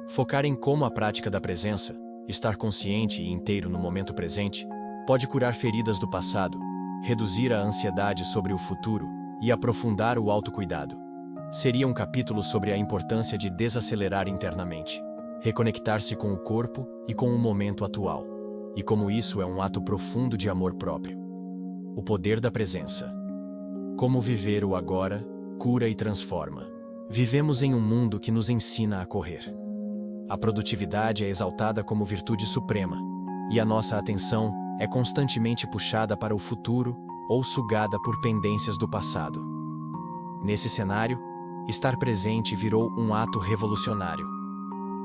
Focar em como a prática da presença, estar consciente e inteiro no momento presente, pode curar feridas do passado, reduzir a ansiedade sobre o futuro e aprofundar o autocuidado. Seria um capítulo sobre a importância de desacelerar internamente, reconectar-se com o corpo e com o momento atual, e como isso é um ato profundo de amor próprio. O poder da presença. Como viver o agora, cura e transforma. Vivemos em um mundo que nos ensina a correr. A produtividade é exaltada como virtude suprema, e a nossa atenção é constantemente puxada para o futuro ou sugada por pendências do passado. Nesse cenário, estar presente virou um ato revolucionário.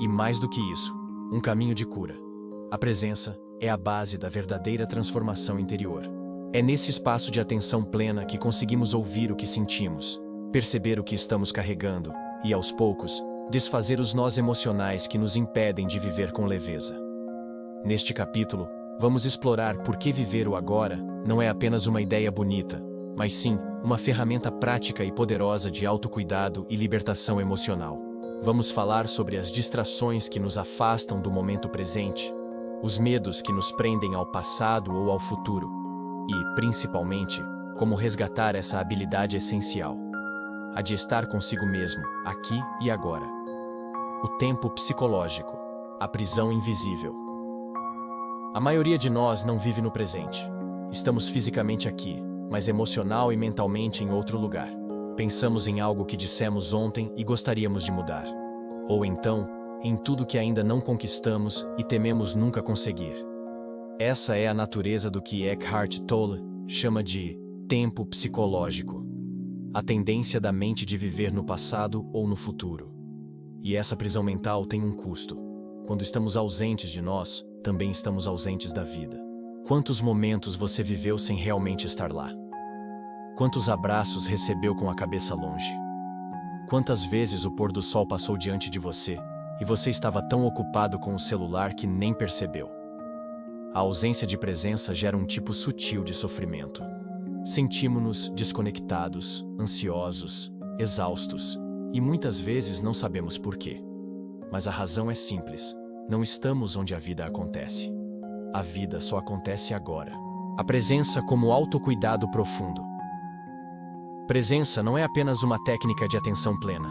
E mais do que isso, um caminho de cura. A presença é a base da verdadeira transformação interior. É nesse espaço de atenção plena que conseguimos ouvir o que sentimos, perceber o que estamos carregando e, aos poucos, desfazer os nós emocionais que nos impedem de viver com leveza. Neste capítulo, vamos explorar por que viver o agora não é apenas uma ideia bonita, mas sim uma ferramenta prática e poderosa de autocuidado e libertação emocional. Vamos falar sobre as distrações que nos afastam do momento presente, os medos que nos prendem ao passado ou ao futuro, e, principalmente, como resgatar essa habilidade essencial, a de estar consigo mesmo, aqui e agora. O tempo psicológico, a prisão invisível. A maioria de nós não vive no presente. Estamos fisicamente aqui, mas emocional e mentalmente em outro lugar. Pensamos em algo que dissemos ontem e gostaríamos de mudar. Ou então, em tudo que ainda não conquistamos e tememos nunca conseguir. Essa é a natureza do que Eckhart Tolle chama de tempo psicológico. A tendência da mente de viver no passado ou no futuro. E essa prisão mental tem um custo. Quando estamos ausentes de nós, também estamos ausentes da vida. Quantos momentos você viveu sem realmente estar lá? Quantos abraços recebeu com a cabeça longe? Quantas vezes o pôr do sol passou diante de você, e você estava tão ocupado com o celular que nem percebeu? A ausência de presença gera um tipo sutil de sofrimento. Sentimos-nos desconectados, ansiosos, exaustos, e muitas vezes não sabemos por quê. Mas a razão é simples: não estamos onde a vida acontece. A vida só acontece agora. A presença como autocuidado profundo. Presença não é apenas uma técnica de atenção plena.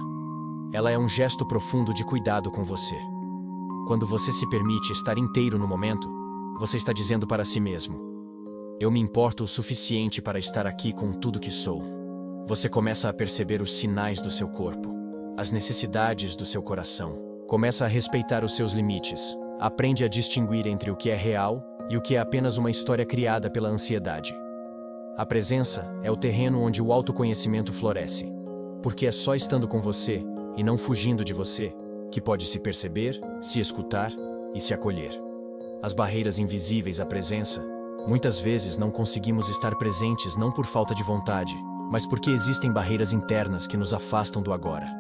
Ela é um gesto profundo de cuidado com você. Quando você se permite estar inteiro no momento, você está dizendo para si mesmo: eu me importo o suficiente para estar aqui com tudo que sou. Você começa a perceber os sinais do seu corpo, as necessidades do seu coração. Começa a respeitar os seus limites. Aprende a distinguir entre o que é real e o que é apenas uma história criada pela ansiedade. A presença é o terreno onde o autoconhecimento floresce, porque é só estando com você, e não fugindo de você, que pode se perceber, se escutar e se acolher. As barreiras invisíveis à presença. Muitas vezes não conseguimos estar presentes não por falta de vontade, mas porque existem barreiras internas que nos afastam do agora.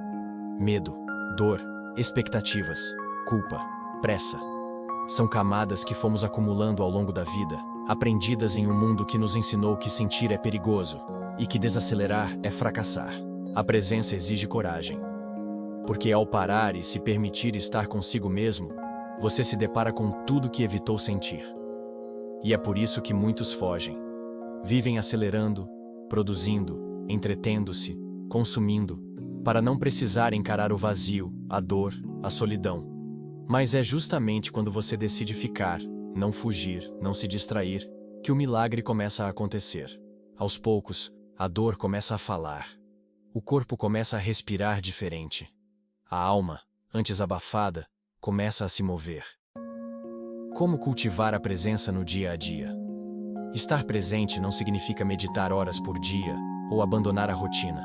Medo, dor, expectativas, culpa, pressa. São camadas que fomos acumulando ao longo da vida, aprendidas em um mundo que nos ensinou que sentir é perigoso e que desacelerar é fracassar. A presença exige coragem. Porque ao parar e se permitir estar consigo mesmo, você se depara com tudo que evitou sentir. E é por isso que muitos fogem. Vivem acelerando, produzindo, entretendo-se, consumindo, para não precisar encarar o vazio, a dor, a solidão. Mas é justamente quando você decide ficar, não fugir, não se distrair, que o milagre começa a acontecer. Aos poucos, a dor começa a falar. O corpo começa a respirar diferente. A alma, antes abafada, começa a se mover. Como cultivar a presença no dia a dia? Estar presente não significa meditar horas por dia ou abandonar a rotina.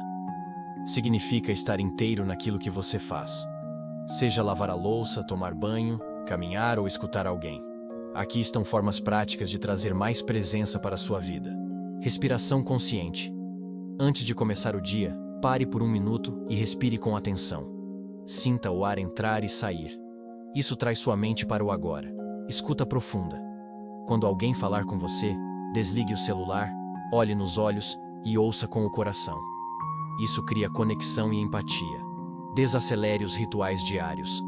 Significa estar inteiro naquilo que você faz. Seja lavar a louça, tomar banho, caminhar ou escutar alguém. Aqui estão formas práticas de trazer mais presença para a sua vida. Respiração consciente. Antes de começar o dia, pare por 1 minuto e respire com atenção. Sinta o ar entrar e sair. Isso traz sua mente para o agora. Escuta profunda. Quando alguém falar com você, desligue o celular, olhe nos olhos e ouça com o coração. Isso cria conexão e empatia. Desacelere os rituais diários.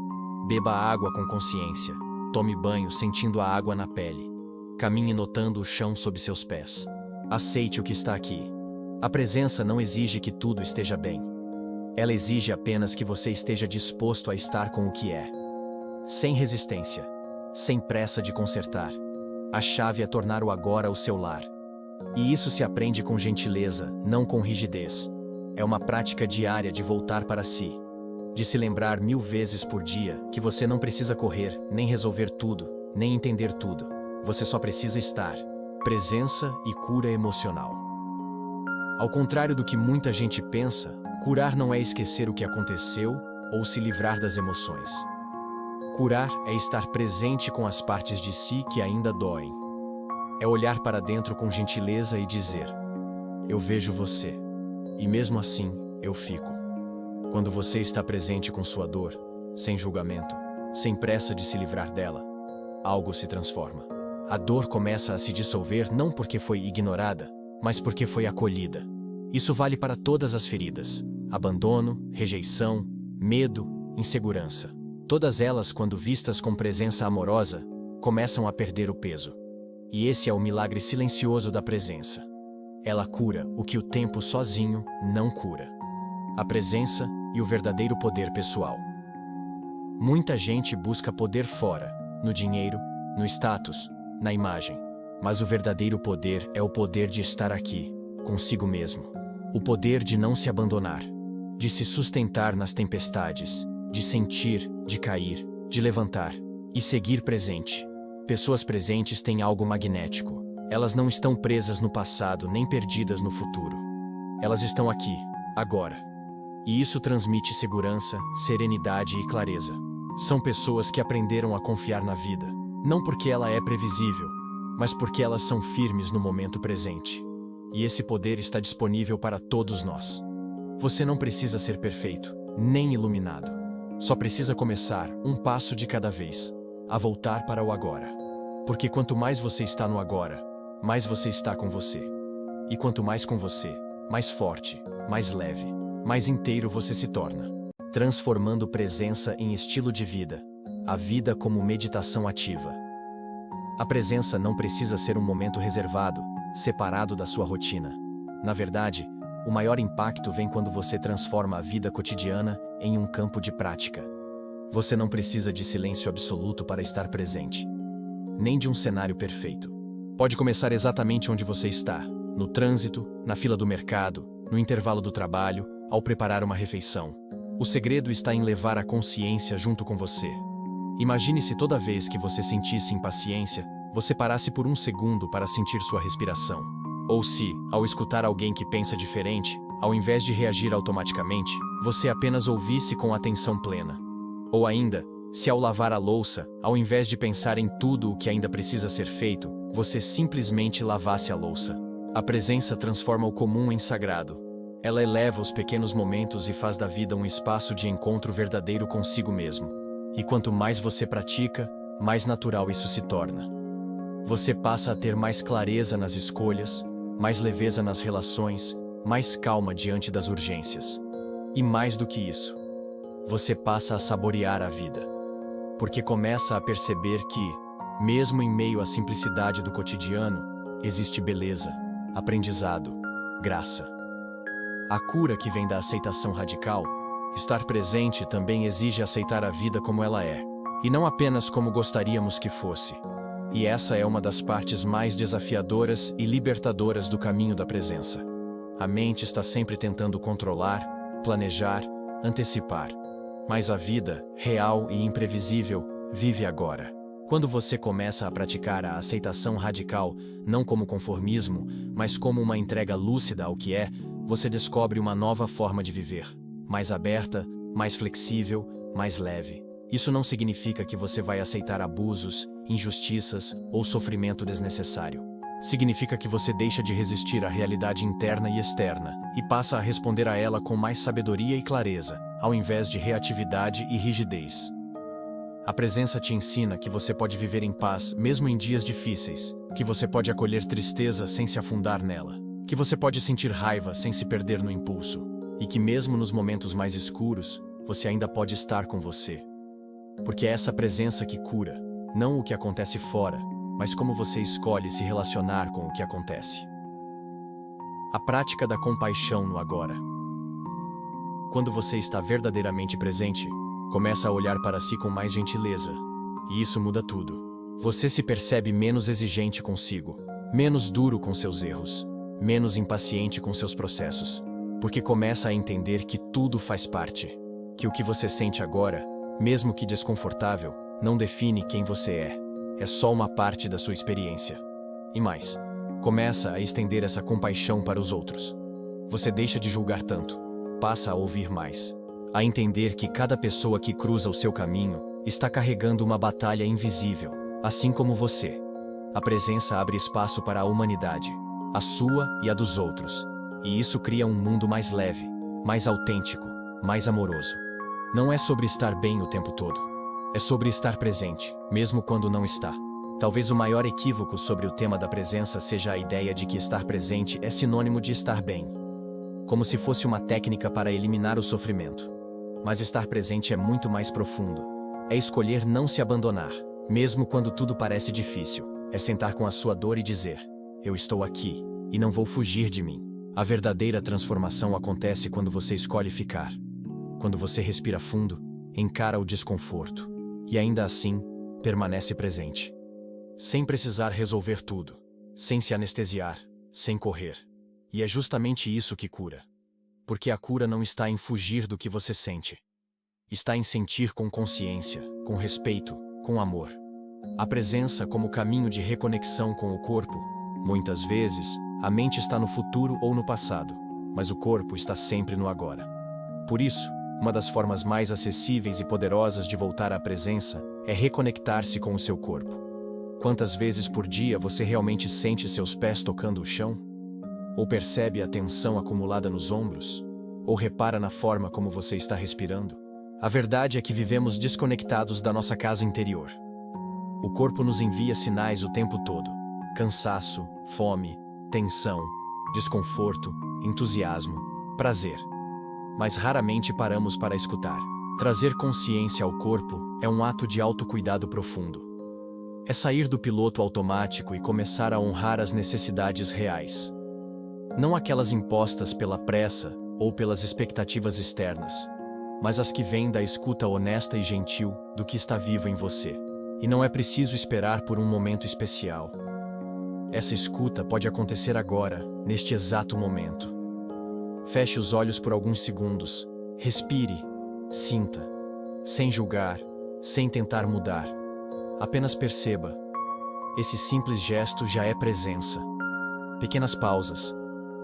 Beba água com consciência. Tome banho sentindo a água na pele. Caminhe notando o chão sob seus pés. Aceite o que está aqui. A presença não exige que tudo esteja bem. Ela exige apenas que você esteja disposto a estar com o que é. Sem resistência. Sem pressa de consertar. A chave é tornar o agora o seu lar. E isso se aprende com gentileza, não com rigidez. É uma prática diária de voltar para si. De se lembrar 1000 vezes por dia que você não precisa correr, nem resolver tudo, nem entender tudo. Você só precisa estar. Presença e cura emocional. Ao contrário do que muita gente pensa, curar não é esquecer o que aconteceu ou se livrar das emoções. Curar é estar presente com as partes de si que ainda doem. É olhar para dentro com gentileza e dizer: eu vejo você. E mesmo assim, eu fico. Quando você está presente com sua dor, sem julgamento, sem pressa de se livrar dela, algo se transforma. A dor começa a se dissolver não porque foi ignorada, mas porque foi acolhida. Isso vale para todas as feridas: abandono, rejeição, medo, insegurança. Todas elas, quando vistas com presença amorosa, começam a perder o peso. E esse é o milagre silencioso da presença. Ela cura o que o tempo sozinho não cura. A presença e o verdadeiro poder pessoal. Muita gente busca poder fora, no dinheiro, no status, na imagem. Mas o verdadeiro poder é o poder de estar aqui, consigo mesmo. O poder de não se abandonar, de se sustentar nas tempestades, de sentir, de cair, de levantar e seguir presente. Pessoas presentes têm algo magnético. Elas não estão presas no passado nem perdidas no futuro. Elas estão aqui, agora. E isso transmite segurança, serenidade e clareza. São pessoas que aprenderam a confiar na vida, não porque ela é previsível, mas porque elas são firmes no momento presente. E esse poder está disponível para todos nós. Você não precisa ser perfeito, nem iluminado. Só precisa começar, um passo de cada vez, a voltar para o agora. Porque quanto mais você está no agora, mais você está com você. E quanto mais com você, mais forte, mais leve, mais inteiro você se torna. Transformando presença em estilo de vida. A vida como meditação ativa. A presença não precisa ser um momento reservado, separado da sua rotina. Na verdade, o maior impacto vem quando você transforma a vida cotidiana em um campo de prática. Você não precisa de silêncio absoluto para estar presente, nem de um cenário perfeito. Pode começar exatamente onde você está, no trânsito, na fila do mercado, no intervalo do trabalho, ao preparar uma refeição. O segredo está em levar a consciência junto com você. Imagine se toda vez que você sentisse impaciência, você parasse por um segundo para sentir sua respiração. Ou se, ao escutar alguém que pensa diferente, ao invés de reagir automaticamente, você apenas ouvisse com atenção plena. Ou ainda, se ao lavar a louça, ao invés de pensar em tudo o que ainda precisa ser feito, você simplesmente lavasse a louça. A presença transforma o comum em sagrado. Ela eleva os pequenos momentos e faz da vida um espaço de encontro verdadeiro consigo mesmo. E quanto mais você pratica, mais natural isso se torna. Você passa a ter mais clareza nas escolhas, mais leveza nas relações, mais calma diante das urgências. E mais do que isso, você passa a saborear a vida. Porque começa a perceber que, mesmo em meio à simplicidade do cotidiano, existe beleza, aprendizado, graça. A cura que vem da aceitação radical, estar presente também exige aceitar a vida como ela é, e não apenas como gostaríamos que fosse. E essa é uma das partes mais desafiadoras e libertadoras do caminho da presença. A mente está sempre tentando controlar, planejar, antecipar. Mas a vida, real e imprevisível, vive agora. Quando você começa a praticar a aceitação radical, não como conformismo, mas como uma entrega lúcida ao que é, você descobre uma nova forma de viver. Mais aberta, mais flexível, mais leve. Isso não significa que você vai aceitar abusos, injustiças ou sofrimento desnecessário. Significa que você deixa de resistir à realidade interna e externa e passa a responder a ela com mais sabedoria e clareza, ao invés de reatividade e rigidez. A presença te ensina que você pode viver em paz mesmo em dias difíceis, que você pode acolher tristeza sem se afundar nela, que você pode sentir raiva sem se perder no impulso, e que mesmo nos momentos mais escuros, você ainda pode estar com você. Porque é essa presença que cura, não o que acontece fora, mas como você escolhe se relacionar com o que acontece. A prática da compaixão no agora. Quando você está verdadeiramente presente, começa a olhar para si com mais gentileza. E isso muda tudo. Você se percebe menos exigente consigo, menos duro com seus erros, menos impaciente com seus processos, porque começa a entender que tudo faz parte. Que o que você sente agora, mesmo que desconfortável, não define quem você é só uma parte da sua experiência. E mais, começa a estender essa compaixão para os outros. Você deixa de julgar tanto, passa a ouvir mais, a entender que cada pessoa que cruza o seu caminho está carregando uma batalha invisível, assim como você. A presença abre espaço para a humanidade, a sua e a dos outros, e isso cria um mundo mais leve, mais autêntico, mais amoroso. Não é sobre estar bem o tempo todo. É sobre estar presente, mesmo quando não está. Talvez o maior equívoco sobre o tema da presença seja a ideia de que estar presente é sinônimo de estar bem. Como se fosse uma técnica para eliminar o sofrimento. Mas estar presente é muito mais profundo. É escolher não se abandonar, mesmo quando tudo parece difícil. É sentar com a sua dor e dizer: eu estou aqui, e não vou fugir de mim. A verdadeira transformação acontece quando você escolhe ficar. Quando você respira fundo, encara o desconforto. E ainda assim, permanece presente. Sem precisar resolver tudo. Sem se anestesiar. Sem correr. E é justamente isso que cura. Porque a cura não está em fugir do que você sente. Está em sentir com consciência, com respeito, com amor. A presença como caminho de reconexão com o corpo. Muitas vezes, a mente está no futuro ou no passado, mas o corpo está sempre no agora. Por isso, uma das formas mais acessíveis e poderosas de voltar à presença é reconectar-se com o seu corpo. Quantas vezes por dia você realmente sente seus pés tocando o chão? Ou percebe a tensão acumulada nos ombros? Ou repara na forma como você está respirando? A verdade é que vivemos desconectados da nossa casa interior. O corpo nos envia sinais o tempo todo: cansaço, fome, tensão, desconforto, entusiasmo, prazer. Mas raramente paramos para escutar. Trazer consciência ao corpo é um ato de autocuidado profundo. É sair do piloto automático e começar a honrar as necessidades reais. Não aquelas impostas pela pressa ou pelas expectativas externas, mas as que vêm da escuta honesta e gentil do que está vivo em você. E não é preciso esperar por um momento especial. Essa escuta pode acontecer agora, neste exato momento. Feche os olhos por alguns segundos, respire, sinta, sem julgar, sem tentar mudar. Apenas perceba. Esse simples gesto já é presença. Pequenas pausas,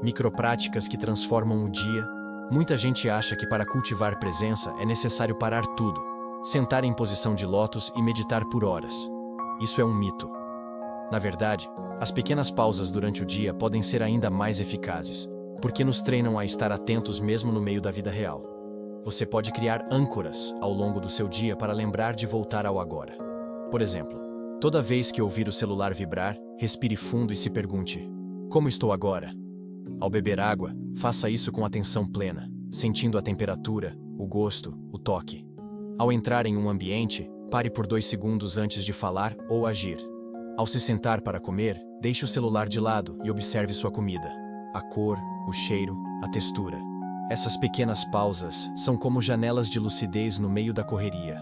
micropráticas que transformam o dia. Muita gente acha que para cultivar presença é necessário parar tudo, sentar em posição de lótus e meditar por horas. Isso é um mito. Na verdade, as pequenas pausas durante o dia podem ser ainda mais eficazes, porque nos treinam a estar atentos mesmo no meio da vida real. Você pode criar âncoras ao longo do seu dia para lembrar de voltar ao agora. Por exemplo, toda vez que ouvir o celular vibrar, respire fundo e se pergunte: como estou agora? Ao beber água, faça isso com atenção plena, sentindo a temperatura, o gosto, o toque. Ao entrar em um ambiente, pare por 2 segundos antes de falar ou agir. Ao se sentar para comer, deixe o celular de lado e observe sua comida. A cor, o cheiro, a textura. Essas pequenas pausas são como janelas de lucidez no meio da correria.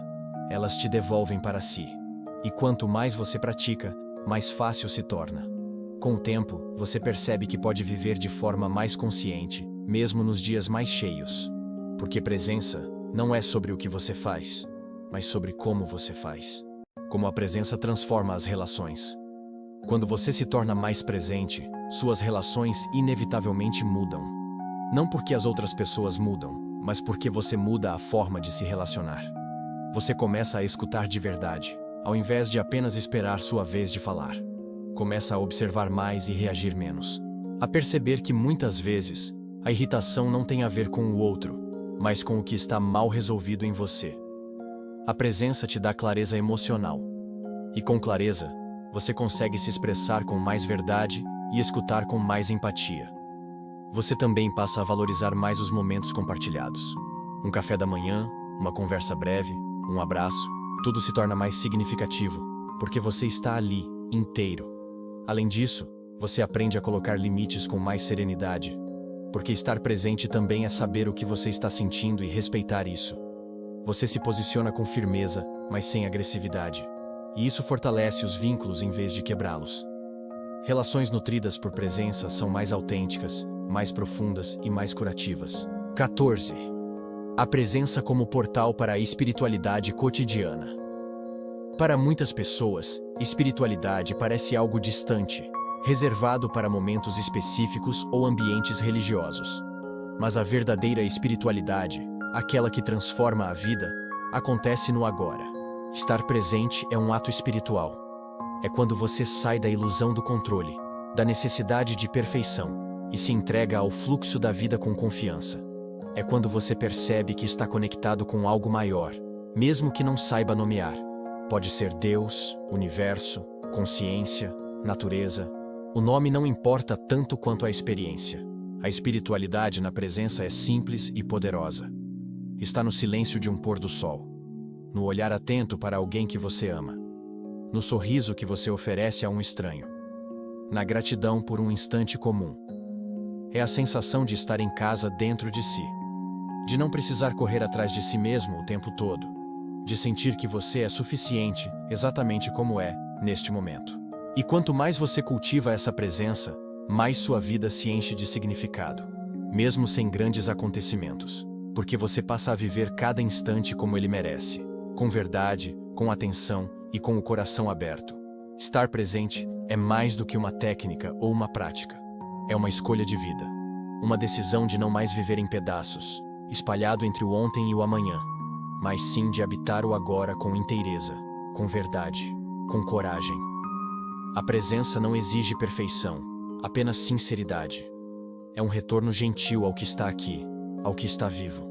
Elas te devolvem para si. E quanto mais você pratica, mais fácil se torna. Com o tempo, você percebe que pode viver de forma mais consciente, mesmo nos dias mais cheios. Porque presença não é sobre o que você faz, mas sobre como você faz. Como a presença transforma as relações. Quando você se torna mais presente, suas relações inevitavelmente mudam. Não porque as outras pessoas mudam, mas porque você muda a forma de se relacionar. Você começa a escutar de verdade, ao invés de apenas esperar sua vez de falar. Começa a observar mais e reagir menos. A perceber que muitas vezes, a irritação não tem a ver com o outro, mas com o que está mal resolvido em você. A presença te dá clareza emocional. E com clareza, você consegue se expressar com mais verdade e escutar com mais empatia. Você também passa a valorizar mais os momentos compartilhados. Um café da manhã, uma conversa breve, um abraço. Tudo se torna mais significativo, porque você está ali, inteiro. Além disso, você aprende a colocar limites com mais serenidade, porque estar presente também é saber o que você está sentindo e respeitar isso. Você se posiciona com firmeza, mas sem agressividade. E isso fortalece os vínculos em vez de quebrá-los. Relações nutridas por presença são mais autênticas, mais profundas e mais curativas. 14. A presença como portal para a espiritualidade cotidiana. Para muitas pessoas, espiritualidade parece algo distante, reservado para momentos específicos ou ambientes religiosos. Mas a verdadeira espiritualidade, aquela que transforma a vida, acontece no agora. Estar presente é um ato espiritual. É quando você sai da ilusão do controle, da necessidade de perfeição, e se entrega ao fluxo da vida com confiança. É quando você percebe que está conectado com algo maior, mesmo que não saiba nomear. Pode ser Deus, universo, consciência, natureza. O nome não importa tanto quanto a experiência. A espiritualidade na presença é simples e poderosa. Está no silêncio de um pôr do sol, no olhar atento para alguém que você ama, no sorriso que você oferece a um estranho, na gratidão por um instante comum. É a sensação de estar em casa dentro de si, de não precisar correr atrás de si mesmo o tempo todo, de sentir que você é suficiente exatamente como é, neste momento. E quanto mais você cultiva essa presença, mais sua vida se enche de significado, mesmo sem grandes acontecimentos, porque você passa a viver cada instante como ele merece, com verdade, com atenção e com o coração aberto. Estar presente é mais do que uma técnica ou uma prática. É uma escolha de vida, uma decisão de não mais viver em pedaços, espalhado entre o ontem e o amanhã, mas sim de habitar o agora com inteireza, com verdade, com coragem. A presença não exige perfeição, apenas sinceridade. É um retorno gentil ao que está aqui, ao que está vivo.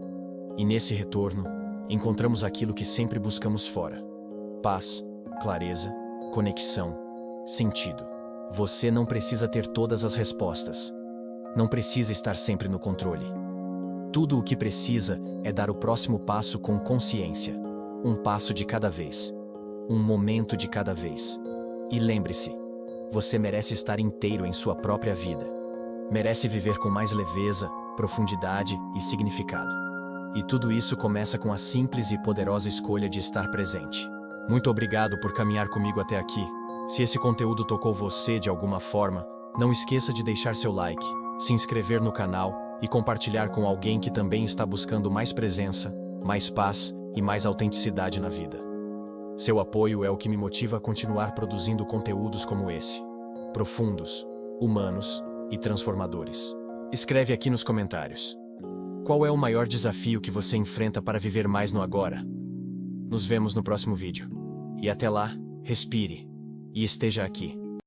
E nesse retorno, encontramos aquilo que sempre buscamos fora: paz, clareza, conexão, sentido. Você não precisa ter todas as respostas. Não precisa estar sempre no controle. Tudo o que precisa é dar o próximo passo com consciência. Um passo de cada vez. Um momento de cada vez. E lembre-se, você merece estar inteiro em sua própria vida. Merece viver com mais leveza, profundidade e significado. E tudo isso começa com a simples e poderosa escolha de estar presente. Muito obrigado por caminhar comigo até aqui. Se esse conteúdo tocou você de alguma forma, não esqueça de deixar seu like, se inscrever no canal e compartilhar com alguém que também está buscando mais presença, mais paz e mais autenticidade na vida. Seu apoio é o que me motiva a continuar produzindo conteúdos como esse, profundos, humanos e transformadores. Escreve aqui nos comentários: qual é o maior desafio que você enfrenta para viver mais no agora? Nos vemos no próximo vídeo. E até lá, respire e esteja aqui.